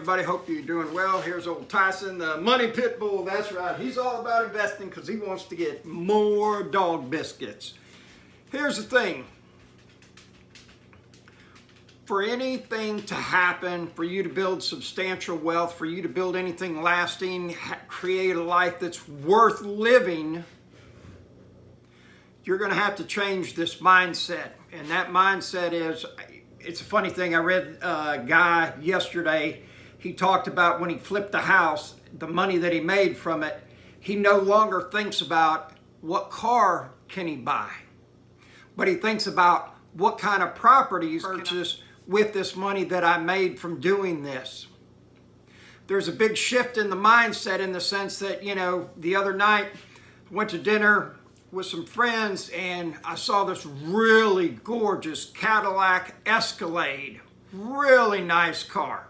everybody? Hope you're doing well. Here's old Tyson, the money pit bull. That's right. He's all about investing because he wants to get more dog biscuits. Here's the thing. For anything to happen, for you to build substantial wealth, for you to build anything lasting, create a life that's worth living, you're going to have to change this mindset. And that mindset is, it's a funny thing. I read a guy yesterday. He talked about when he flipped the house, the money that he made from it, he no longer thinks about what car can he buy, but he thinks about what kind of properties purchase with this money that I made from doing this. There's a big shift in the mindset in the sense that, the other night I went to dinner with some friends and I saw this really gorgeous Cadillac Escalade. Really nice car.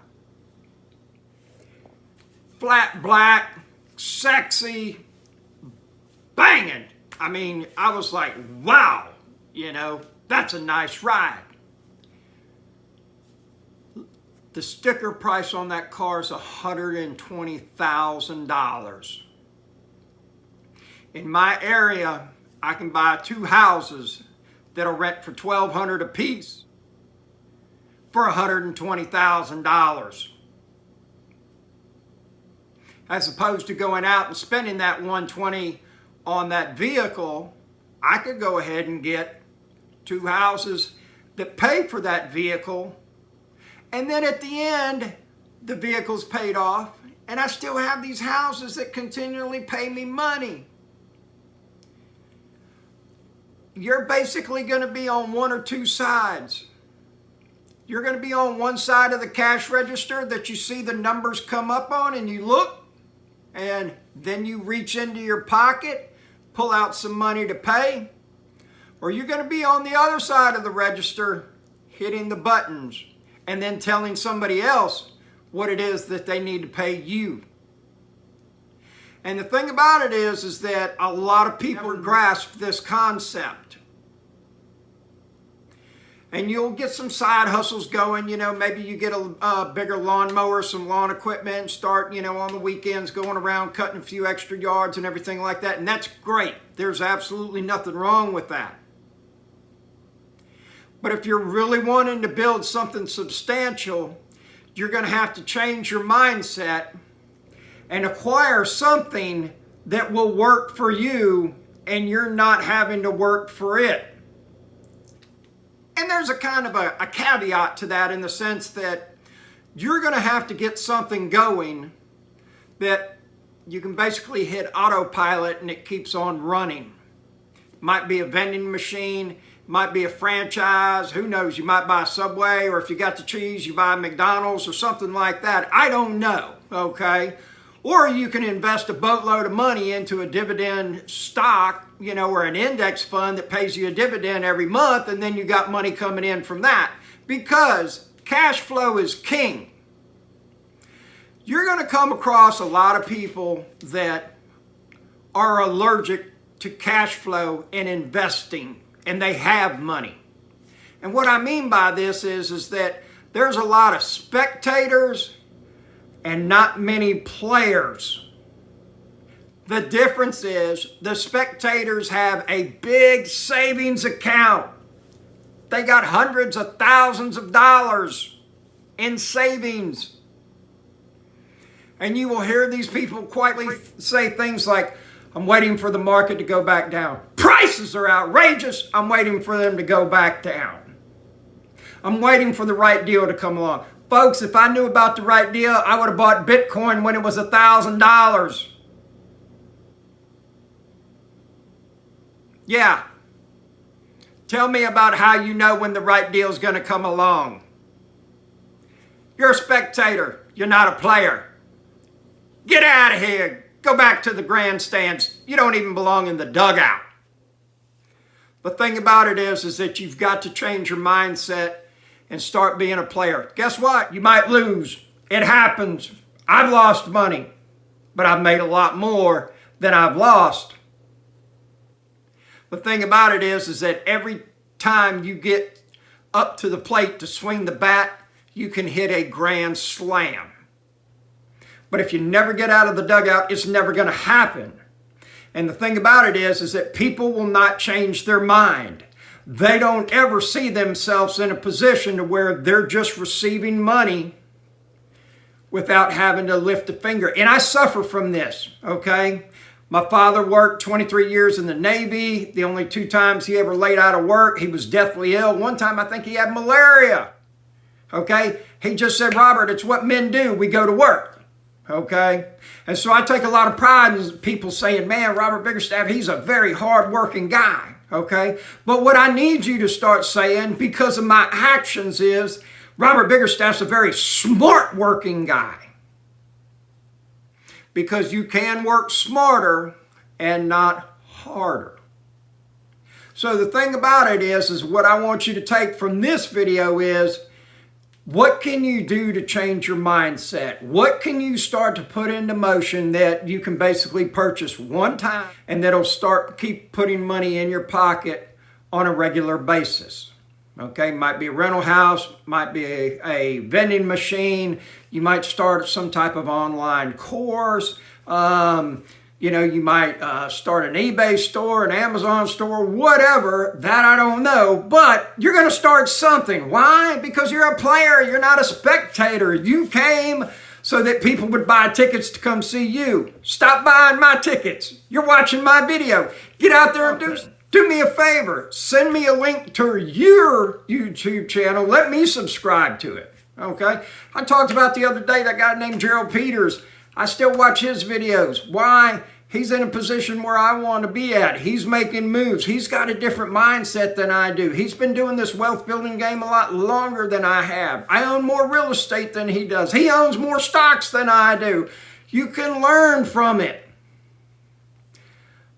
Flat black, sexy, banging. I mean, I was like, wow, that's a nice ride. The sticker price on that car is $120,000. In my area, I can buy 2 houses that'll rent for $1,200 a piece for $120,000. As opposed to going out and spending that $120,000 on that vehicle, I could go ahead and get 2 houses that pay for that vehicle. And then at the end, the vehicle's paid off, and I still have these houses that continually pay me money. You're basically going to be on one or two sides. You're going to be on one side of the cash register that you see the numbers come up on, and you look, and then you reach into your pocket, pull out some money to pay. Or you're going to be on the other side of the register, hitting the buttons, and then telling somebody else what it is that they need to pay you. And the thing about it is that a lot of people grasp this concept. And you'll get some side hustles going, maybe you get a bigger lawnmower, some lawn equipment, and start, on the weekends going around cutting a few extra yards and everything like that. And that's great. There's absolutely nothing wrong with that. But if you're really wanting to build something substantial, you're going to have to change your mindset and acquire something that will work for you and you're not having to work for it. And there's a kind of a caveat to that in the sense that you're going to have to get something going that you can basically hit autopilot and it keeps on running. It might be a vending machine. Might be a franchise, who knows, you might buy Subway, or if you got the cheese, you buy McDonald's or something like that. I don't know, okay? Or you can invest a boatload of money into a dividend stock, or an index fund that pays you a dividend every month, and then you got money coming in from that. Because cash flow is king. You're going to come across a lot of people that are allergic to cash flow and investing. And they have money. And what I mean by this is that there's a lot of spectators and not many players. The difference is the spectators have a big savings account. They got hundreds of thousands of dollars in savings. And you will hear these people quietly say things like, I'm waiting for the market to go back down. Prices are outrageous. I'm waiting for them to go back down. I'm waiting for the right deal to come along. Folks, if I knew about the right deal, I would have bought Bitcoin when it was $1,000. Yeah. Tell me about how you know when the right deal is going to come along. You're a spectator. You're not a player. Get out of here. Go back to the grandstands. You don't even belong in the dugout. The thing about it is that you've got to change your mindset and start being a player. Guess what? You might lose. It happens. I've lost money, but I've made a lot more than I've lost. The thing about it is that every time you get up to the plate to swing the bat, you can hit a grand slam. But if you never get out of the dugout, it's never going to happen. And the thing about it is that people will not change their mind. They don't ever see themselves in a position to where they're just receiving money without having to lift a finger. And I suffer from this, okay? My father worked 23 years in the Navy. The only 2 times he ever laid out of work, he was deathly ill. One time I think he had malaria, okay? He just said, Robert, it's what men do. We go to work, okay? And so I take a lot of pride in people saying, man, Robert Biggerstaff, he's a very hard-working guy, okay? But what I need you to start saying, because of my actions, is Robert Biggerstaff's a very smart working guy. Because you can work smarter and not harder. So the thing about it is what I want you to take from this video is, what can you do to change your mindset? What can you start to put into motion that you can basically purchase one time and that'll start keep putting money in your pocket on a regular basis? Okay, might be a rental house, might be a vending machine. You might start some type of online course. You might start an eBay store, an Amazon store, whatever. That I don't know. But you're going to start something. Why? Because you're a player. You're not a spectator. You came so that people would buy tickets to come see you. Stop buying my tickets. You're watching my video. Get out there and do me a favor. Send me a link to your YouTube channel. Let me subscribe to it. Okay? I talked about the other day that guy named Gerald Peters. I still watch his videos. Why? He's in a position where I want to be at. He's making moves. He's got a different mindset than I do. He's been doing this wealth building game a lot longer than I have. I own more real estate than he does. He owns more stocks than I do. You can learn from it.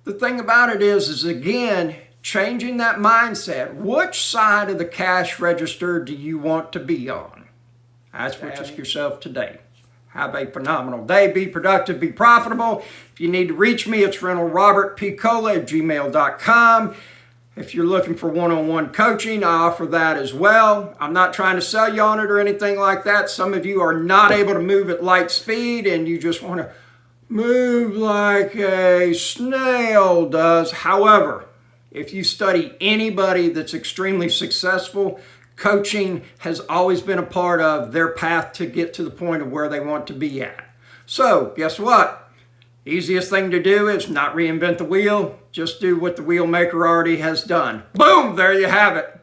The thing about it is again, changing that mindset. Which side of the cash register do you want to be on? Ask yourself today. Have a phenomenal day. Be productive. Be profitable. If you need to reach me, it's rentalrobertpcola@gmail.com. If you're looking for one-on-one coaching, I offer that as well. I'm not trying to sell you on it or anything like that. Some of you are not able to move at light speed and you just want to move like a snail does. However, if you study anybody that's extremely successful, coaching has always been a part of their path to get to the point of where they want to be at. So, guess what? Easiest thing to do is not reinvent the wheel. Just do what the wheel maker already has done. Boom! There you have it.